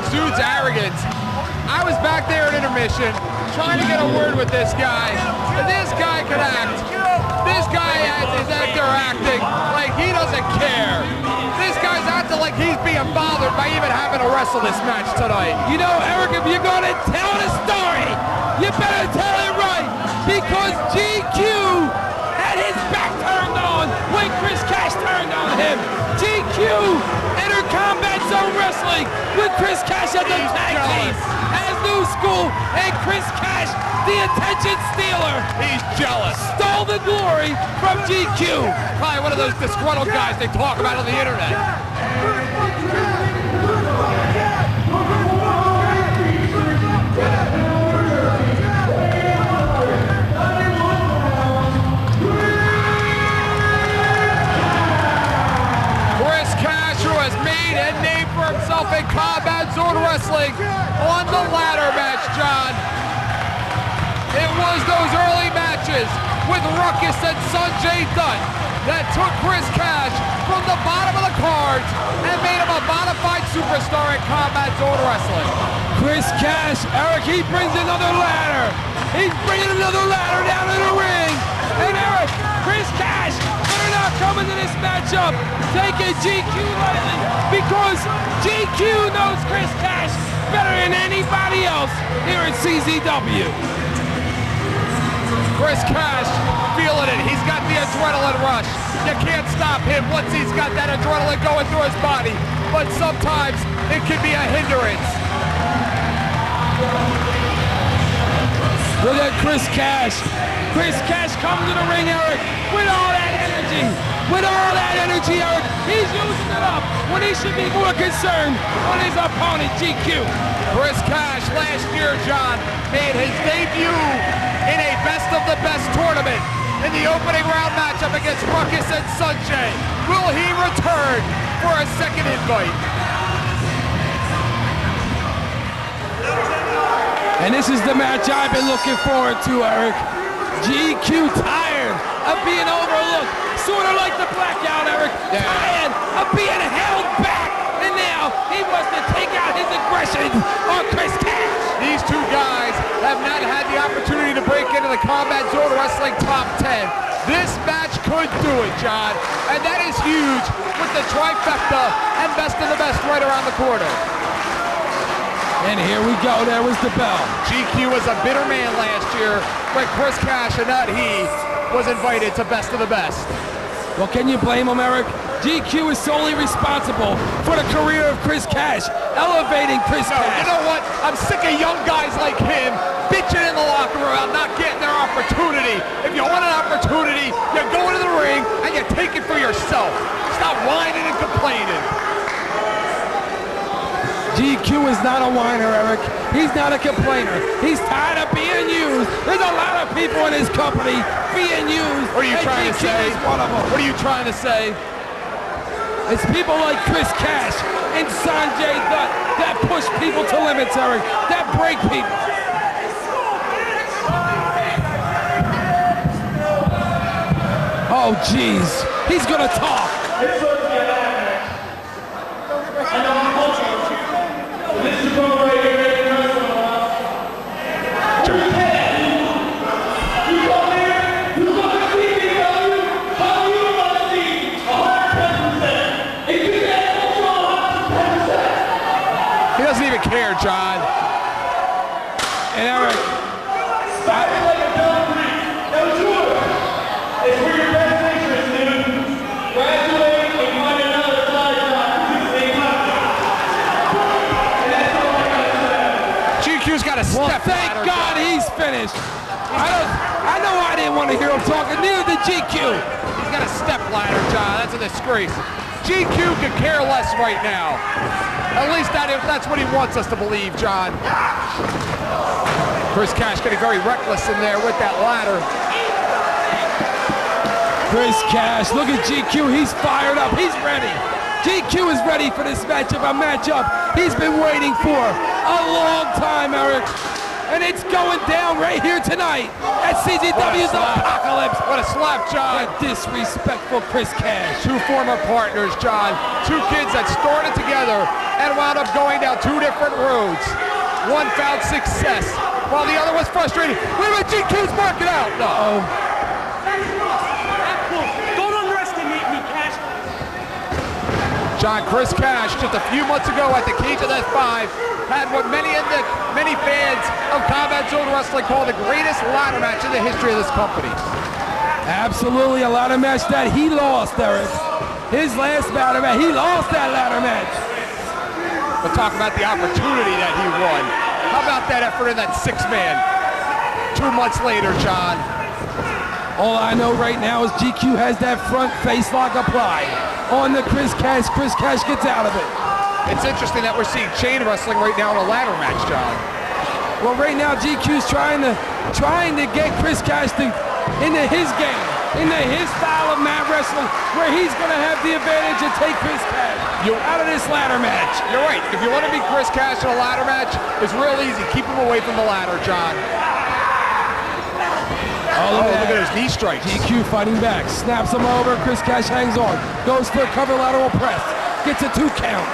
exudes arrogance. I was back there at intermission trying to get a word with this guy, and this guy could act. This guy is acting like he doesn't care. This guy's acting like he's being bothered by even having to wrestle this match tonight. You know, Eric, if you're gonna tell the story, you better tell it right, because GQ had his back turned on when Chris Cash turned on him. GQ entered Combat Zone Wrestling with Chris Cash as the tag team as New School, and Chris Cash, the attention stealer, He's jealous. stole the glory from GQ. Probably one of those disgruntled guys they talk about on the internet. Chris Cash, who has made a name for himself in Combat Zone Wrestling, on the ladder match, John. It was those early matches with Ruckus and Sanjay Dutt that took Chris Cash from the bottom of the cards and made him a modified superstar in Combat Zone Wrestling. Chris Cash, Eric, he brings another ladder. He's bringing another ladder down in the ring. And Eric, Chris Cash better not come into this matchup taking GQ lightly, because GQ knows Chris Cash better than anybody else here at CZW. Chris Cash feeling it. He's got the adrenaline rush. You can't stop him once he's got that adrenaline going through his body. But sometimes it can be a hindrance. Look at Chris Cash. Chris Cash comes to the ring, Eric, with all that energy. With all that energy, Eric, he's using it up when he should be more concerned on his opponent, GQ. Chris Cash last year, John, made his debut in a best of the best tournament in the opening round matchup against Ruckus and Sanjay. Will he return for a second invite? And this is the match I've been looking forward to, Eric. GQ tired of being overlooked, sort of like the Blackout, Eric. Yeah. Tired of being held back, and now he wants to take out his aggression on Chris Cash. These two guys have not had the opportunity to break into the Combat Zone Wrestling Top 10. This match could do it, John, and that is huge with the trifecta and best of the best right around the corner. And here we go, there was the bell. GQ was a bitter man last year when Chris Cash and not he was invited to best of the best. Well, can you blame him, Eric? GQ is solely responsible for the career of Chris Cash, elevating Chris Cash. You know what? I'm sick of young guys like him bitching in the locker room about not getting their opportunity. If you want an opportunity, you go into the ring and you take it for yourself. Stop whining and complaining. GQ is not a whiner, Eric. He's not a complainer. He's tired of being used. There's a lot of people in his company being used. What are you trying to GQ say? is one of them. What are you trying to say? It's people like Chris Cash and Sanjay Dutt that push people to limits, Eric, that break people. Oh, jeez. He's gonna talk. He doesn't even care, John. And Eric, GQ's got a well, step thank ladder, God John. he's finished. I know I didn't want to hear him talking, neither did GQ. He's got a step ladder, John. That's a disgrace. GQ could care less right now. At least that's what he wants us to believe, John. Chris Cash getting very reckless in there with that ladder. Chris Cash, look at GQ, he's fired up, he's ready. GQ is ready for this matchup, a matchup he's been waiting for a long time, Eric. And it's going down right here tonight at CZW's Apocalypse. What a slap, John. A disrespectful Chris Cash. Two former partners, John. Two kids that started together and wound up going down two different roads. One found success, while the other was frustrated. Wait a minute, GQ's marking out. No. Don't underestimate me, Cash. John, Chris Cash, just a few months ago at the Cage of Death 5, had what many fans of Combat Zone Wrestling call the greatest ladder match in the history of this company. Absolutely, a ladder match that he lost, Eric. His last ladder match, he lost that ladder match. But talk about the opportunity that he won. How about that effort in that six-man? 2 months later, John. All I know right now is GQ has that front face lock applied on the Chris Cash. Chris Cash gets out of it. It's interesting that we're seeing chain wrestling right now in a ladder match, John. Well, right now GQ's trying to get Chris Cash into his game, into his style of mat wrestling, where he's going to have the advantage to take Chris Cash out of this ladder match. You're right. If you want to beat Chris Cash in a ladder match, it's real easy. Keep him away from the ladder, John. Oh, look at his knee strikes. GQ fighting back, snaps him over. Chris Cash hangs on, goes for a cover lateral press, gets a 2 count.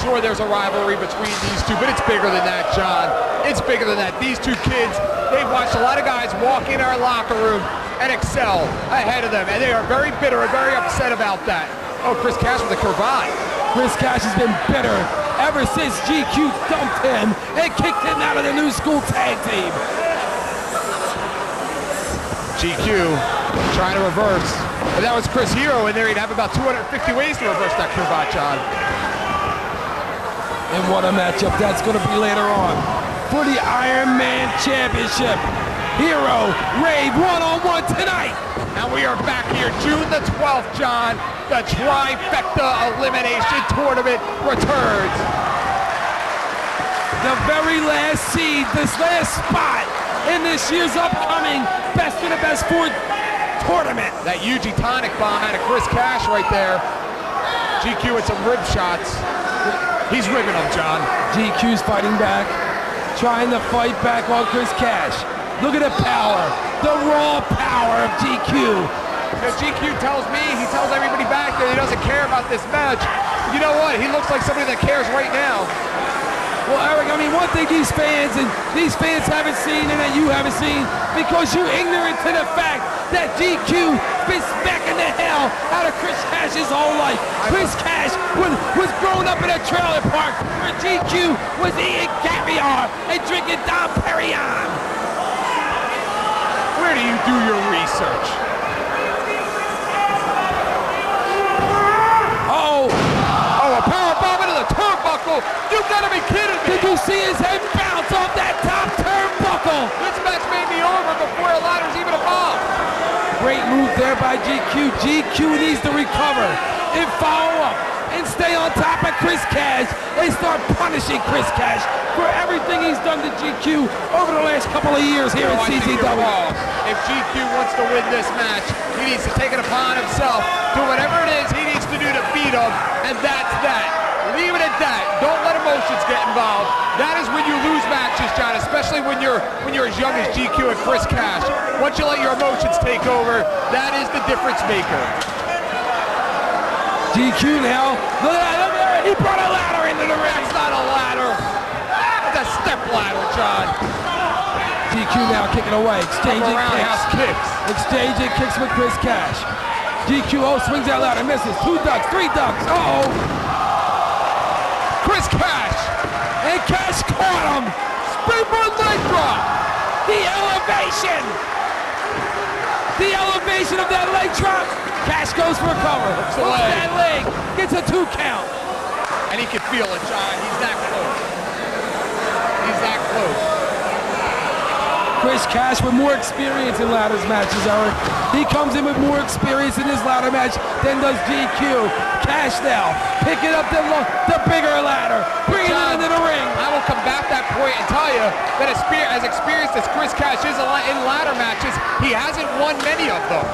Sure, there's a rivalry between these two, but it's bigger than that, John. It's bigger than that. These two kids, they've watched a lot of guys walk in our locker room and excel ahead of them, and they are very bitter and very upset about that. Oh, Chris Cash with a cravat. Chris Cash has been bitter ever since GQ dumped him and kicked him out of the new school tag team. GQ trying to reverse. If that was Chris Hero in there, he'd have about 250 ways to reverse that cravat, John. And what a matchup that's going to be later on for the Iron Man Championship. Hero, Rave, one-on-one tonight. And we are back here June the 12th, John. The Trifecta Elimination Tournament returns. The very last seed, this last spot in this year's upcoming Best of the Best 4 tournament. That Yuji Tonic bomb out of Chris Cash right there. GQ with some rib shots. He's ribbing him, John. GQ's fighting back, trying to fight back on Chris Cash. Look at the power, the raw power of GQ. GQ tells me, he tells everybody back that he doesn't care about this match. You know what? He looks like somebody that cares right now. Well, Eric, I mean, one thing these fans haven't seen and that you haven't seen, because you're ignorant to the fact that GQ been smacking the hell out of Chris Cash's whole life. Chris Cash was grown up in a trailer park where GQ was eating caviar and drinking Dom Perignon. Where do you do your research? Oh, a power bomb into the turnbuckle. You gotta be kidding me. did you see his head bounce off that top turnbuckle? This match may be over before a ladder's even involved. Great move there by GQ. GQ needs to recover and follow up and stay on top of Chris Cash and start punishing Chris Cash for everything he's done to GQ over the last couple of years here in CZW. If GQ wants to win this match, he needs to take it upon himself, do whatever it is he needs to do to beat him, and that's that. Leave it at that. Don't let emotions get involved. That is when you lose matches, John, especially when you're as young as GQ and Chris Cash. Once you let your emotions take over, that is the difference maker. GQ now, look at that, he brought a ladder into the ring. That's not a ladder. It's a step ladder, John. GQ now kicking away, exchanging Roundhouse kicks. Exchanging kicks with Chris Cash. GQ swings that ladder, misses, 2 ducks, 3 ducks, uh-oh. Chris Cash. And Cash caught him. Springboard leg drop. The elevation. The elevation of that leg drop. Cash goes for a cover. Hooks that leg. Gets a 2 count. And he can feel it, John. He's that close. He's that close. Chris Cash with more experience in ladders matches, Eric. He comes in with more experience in this ladder match than does GQ. Cash now, picking up the bigger ladder, bringing it into the ring. I will combat that point and tell you that as experienced as Chris Cash is in ladder matches, he hasn't won many of them.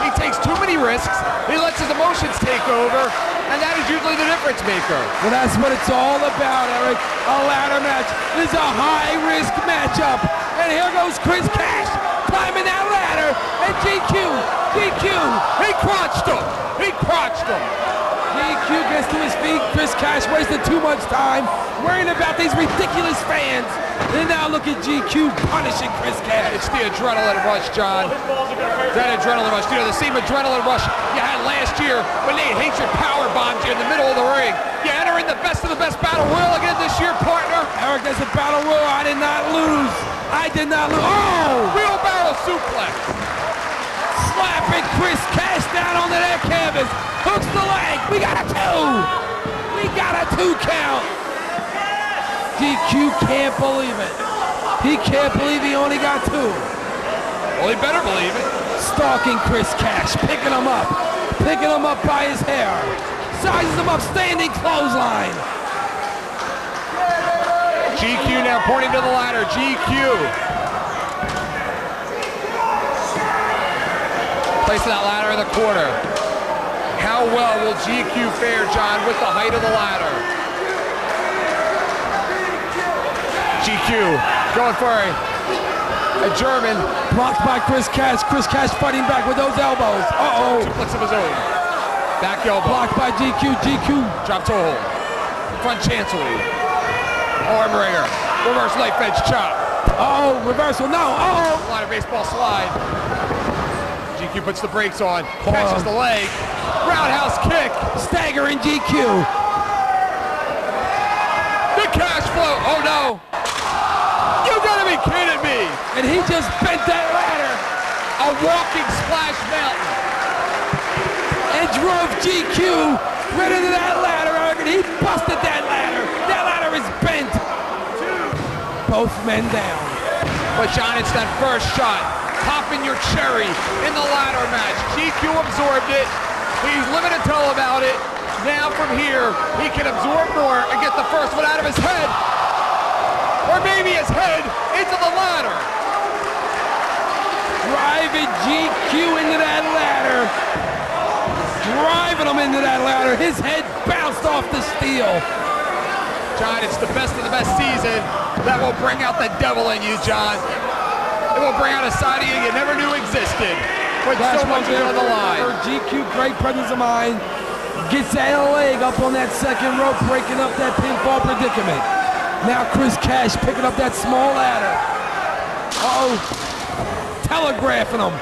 He takes too many risks, he lets his emotions take over, and that is usually the difference maker. Well, that's what it's all about, Eric. A ladder match is a high-risk matchup. And here goes Chris Cash climbing that ladder, and GQ. He crotched him. He crotched him. GQ gets to his feet. Chris Cash wasted too much time worrying about these ridiculous fans. And now look at GQ punishing Chris Cash. It's the adrenaline rush, John. That adrenaline rush. You know, the same adrenaline rush you had last year when Nate Hatred power bombed you in the middle of the ring. You enter in the best of the best battle royal again this year, partner. Eric, there's a battle royal. I did not lose. I did not lose. Oh! Wheelbarrow suplex. Slapping Chris Cash down onto that canvas. Hooks the leg. We got a 2. We got a 2 count. GQ can't believe it. He can't believe he only got 2. Well, he better believe it. Stalking Chris Cash, picking him up by his hair. Sizes him up, standing clothesline. GQ now pointing to the ladder. GQ. Placing that ladder in the corner. How well will GQ fare, John, with the height of the ladder? GQ going for a German. Blocked by Chris Cash. Chris Cash fighting back with those elbows. Uh-oh. Suplex of his own. Back elbow. Blocked by GQ. GQ. Drop toe hold. Front chancellery. Arm wringer. Reverse life edge chop. Uh-oh. Reversal. No. Uh-oh. Ladder baseball slide. GQ puts the brakes on. Catches the leg. Roundhouse kick. Staggering GQ. The Cash flow. Oh no. You gotta be kidding me. And he just bent that ladder. A walking splash mountain. And drove GQ right into that ladder, Eric, and he busted that ladder. That ladder is bent. Both men down. But John, it's that first shot. Popping your cherry in the ladder match. GQ absorbed it. He's limited to tell about it. Now from here, he can absorb more and get the first one out of his head. Or maybe his head into the ladder. Driving GQ into that ladder. Driving him into that ladder. His head bounced off the steel. John, it's the best of the best season that will bring out the devil in you, John. It will bring out a side of you you never knew existed. But so much is on the line. GQ, great presence of mind. Gets that leg up on that second rope, breaking up that pinfall predicament. Now Chris Cash picking up that small ladder. Uh-oh. Telegraphing him.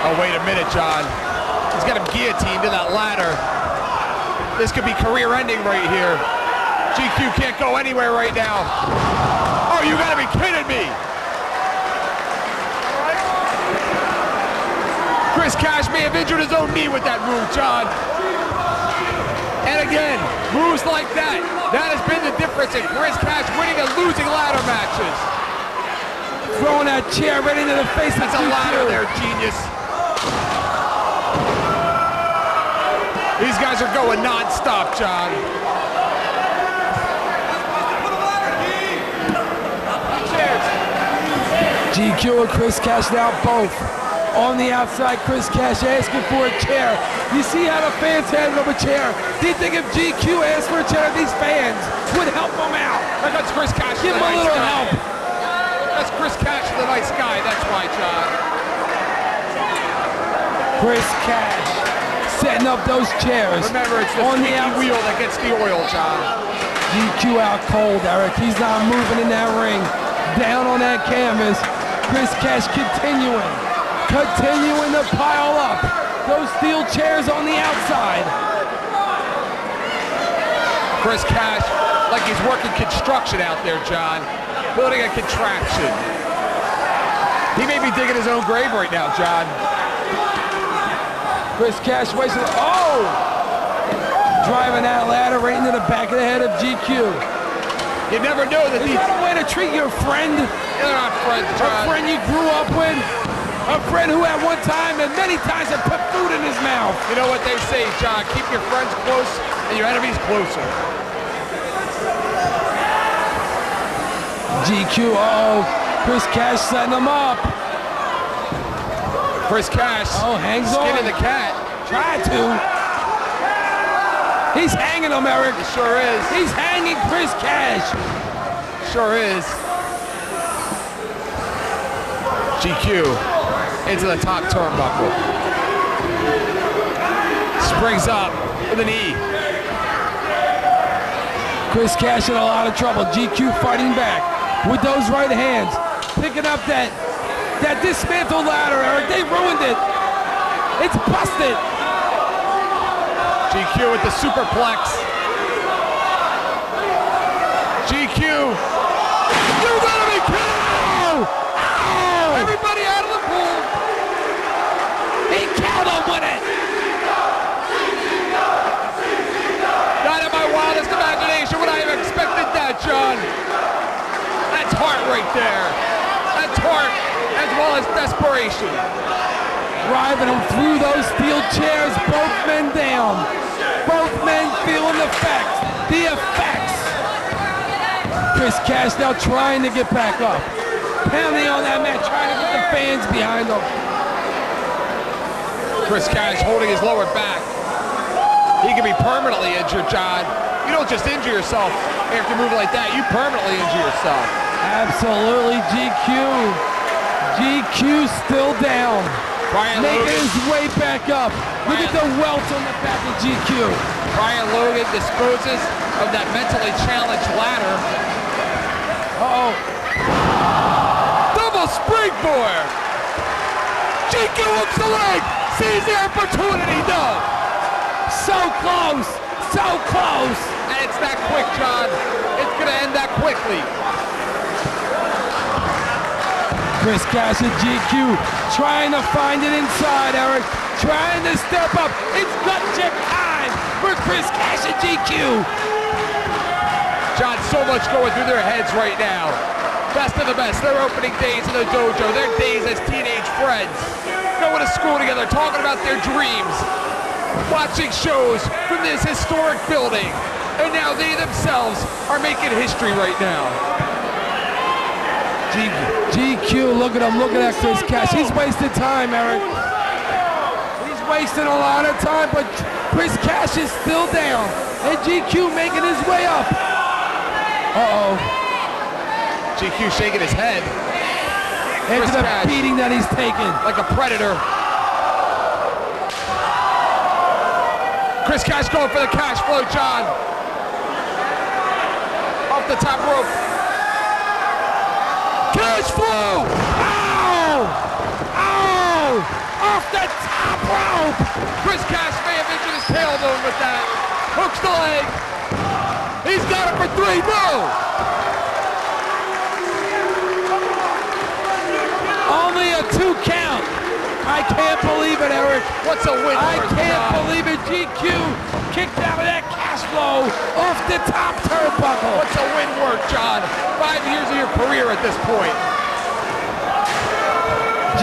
Oh, wait a minute, John. He's got him guillotined to that ladder. This could be career ending right here. GQ can't go anywhere right now. Oh, you gotta be kidding me. Chris Cash may have injured his own knee with that move, John. And again, moves like that has been the difference in Chris Cash winning and losing ladder matches. Throwing that chair right into the face. That's a ladder there, genius. These guys are going non-stop, John. GQ and Chris Cash now both on the outside. Chris Cash asking for a chair. You see how the fans handed him a chair. Do you think if GQ asked for a chair, these fans would help him out? That's Chris Cash. Give him a little help. That's Chris Cash, the nice guy. That's why, John. Chris Cash setting up those chairs. Remember, it's the on the wheel that gets the oil, John. GQ out cold, Eric. He's not moving in that ring. Down on that canvas. Chris Cash continuing to pile up those steel chairs on the outside. Chris Cash, like he's working construction out there, John. Building a contraption. He may be digging his own grave right now, John. Chris Cash wasting, oh! Driving that ladder right into the back of the head of GQ. You never know that Is that a way to treat your friend? They're not friends, John. A friend you grew up with? A friend who at one time and many times had put food in his mouth. You know what they say, John, keep your friends close and your enemies closer. GQ, uh-oh. Chris Cash setting him up. Chris Cash, hangs on. skinning the cat. Tried to. He's hanging him, Eric. He sure is. He's hanging Chris Cash. Sure is. GQ into the top turnbuckle. Springs up. with a knee. Chris Cash in a lot of trouble. GQ fighting back with those right hands. Picking up that dismantled ladder, Eric. They ruined it. It's busted. GQ with the superplex. GQ. You gotta be kidding me! Ow! Everybody out of the pool. He killed him with it. Not in my wildest imagination would I have expected that, John. That's heart right there. That's heart as well as desperation. Driving him through those steel chairs, both men down. Both men feeling the effects. Chris Cash now trying to get back up. Pounding on that mat, trying to get the fans behind him. Chris Cash holding his lower back. He can be permanently injured, John. You don't just injure yourself after moving like that. You permanently injure yourself. Absolutely, GQ. GQ still down. Brian Making Logan. his way back up. Look at the welt on the back of GQ. Brian Logan disposes of that mentally challenged ladder. Uh-oh. Double springboard. GQ hooks the leg. Sees the opportunity. No. So close. So close. And it's that quick, John. It's going to end that quickly. Chris Cash and GQ trying to find it inside, Eric. Trying to step up. It's gut check time for Chris Cash and GQ. John, so much going through their heads right now. Best of the best. Their opening days in the dojo. Their days as teenage friends. Going to school together. Talking about their dreams. Watching shows from this historic building. And now they themselves are making history right now. GQ, look at him, look at that Chris Cash. He's wasting time, Eric. He's wasting a lot of time, but Chris Cash is still down. And GQ making his way up. Uh-oh. GQ shaking his head. Into the Cash. beating that he's taken. Like a predator. Chris Cash going for the cash flow, John. Off the top rope. Cash flow! Ow! Ow! Off the top rope! Chris Cash may have injured his tailbone with that. Hooks the leg. He's got it for 3. No! Only a 2 count. I can't believe it, Eric. What's a win? I can't believe it. GQ kicked out of that cash flow off the top turnbuckle. What's a win worth, John? 5 years of your career at this point.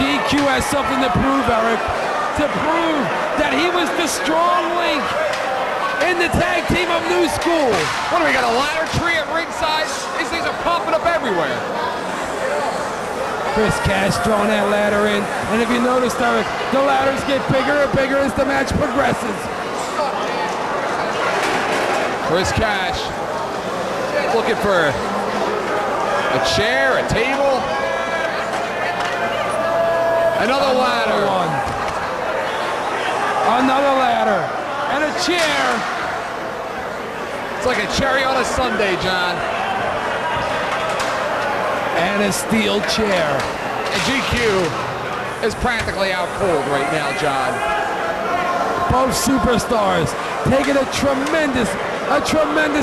GQ has something to prove, Eric. To prove that he was the strong link in the tag team of New School. What do we got, a ladder tree at ringside? These things are popping up everywhere. Chris Cash throwing that ladder in. And if you notice, Eric, the ladders get bigger and bigger as the match progresses. Chris Cash looking for a chair, a table. Another ladder. Another ladder. And a chair. It's like a cherry on a sundae, John. And a steel chair. And GQ is practically out cold right now, John. Both superstars taking a tremendous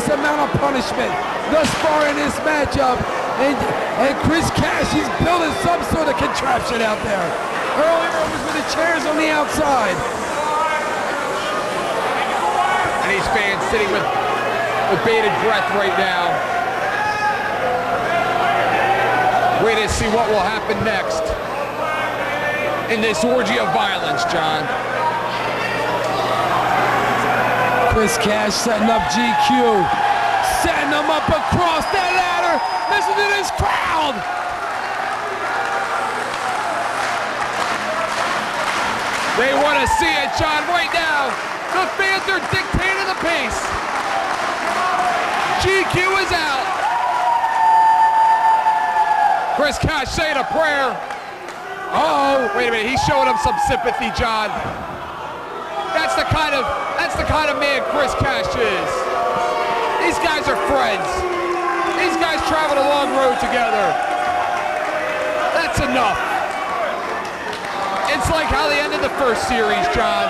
amount of punishment thus far in this matchup. And Chris Cash, he's building some sort of contraption out there. Earlier it was with the chairs on the outside. And these fans sitting with bated breath right now. Wait to see what will happen next in this orgy of violence, John. Chris Cash setting up GQ. Setting him up across that ladder. Listen to this crowd. They want to see it, John, right now. The fans are dictating the pace. GQ is out. Chris Cash saying a prayer. Uh-oh. Wait a minute, he's showing him some sympathy, John. That's the kind of man Chris Cash is. These guys are friends. These guys traveled a long road together. That's enough. It's like how they ended the first series, John.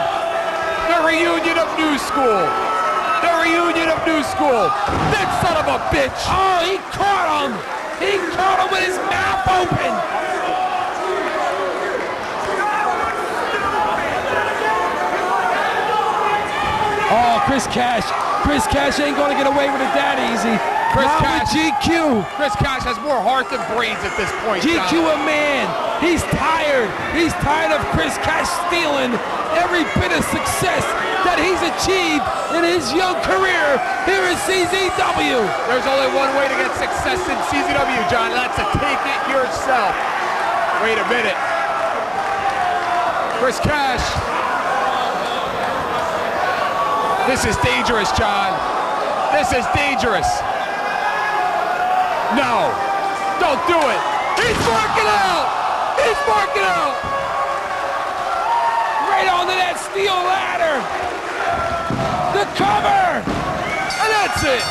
The reunion of New School. The reunion of New School. That son of a bitch. Oh, he caught him. He caught him with his mouth open. Oh, Chris Cash. Chris Cash ain't gonna get away with it that easy. Not with GQ. Chris Cash has more heart than brains at this point, GQ John. a man. He's tired. He's tired of Chris Cash stealing every bit of success that he's achieved in his young career here at CZW. There's only one way to get success in CZW, John, and that's to take it yourself. Wait a minute. Chris Cash. This is dangerous, John. This is dangerous. No, don't do it. He's marking out. He's marking out. Right onto that steel ladder. The cover. And that's it.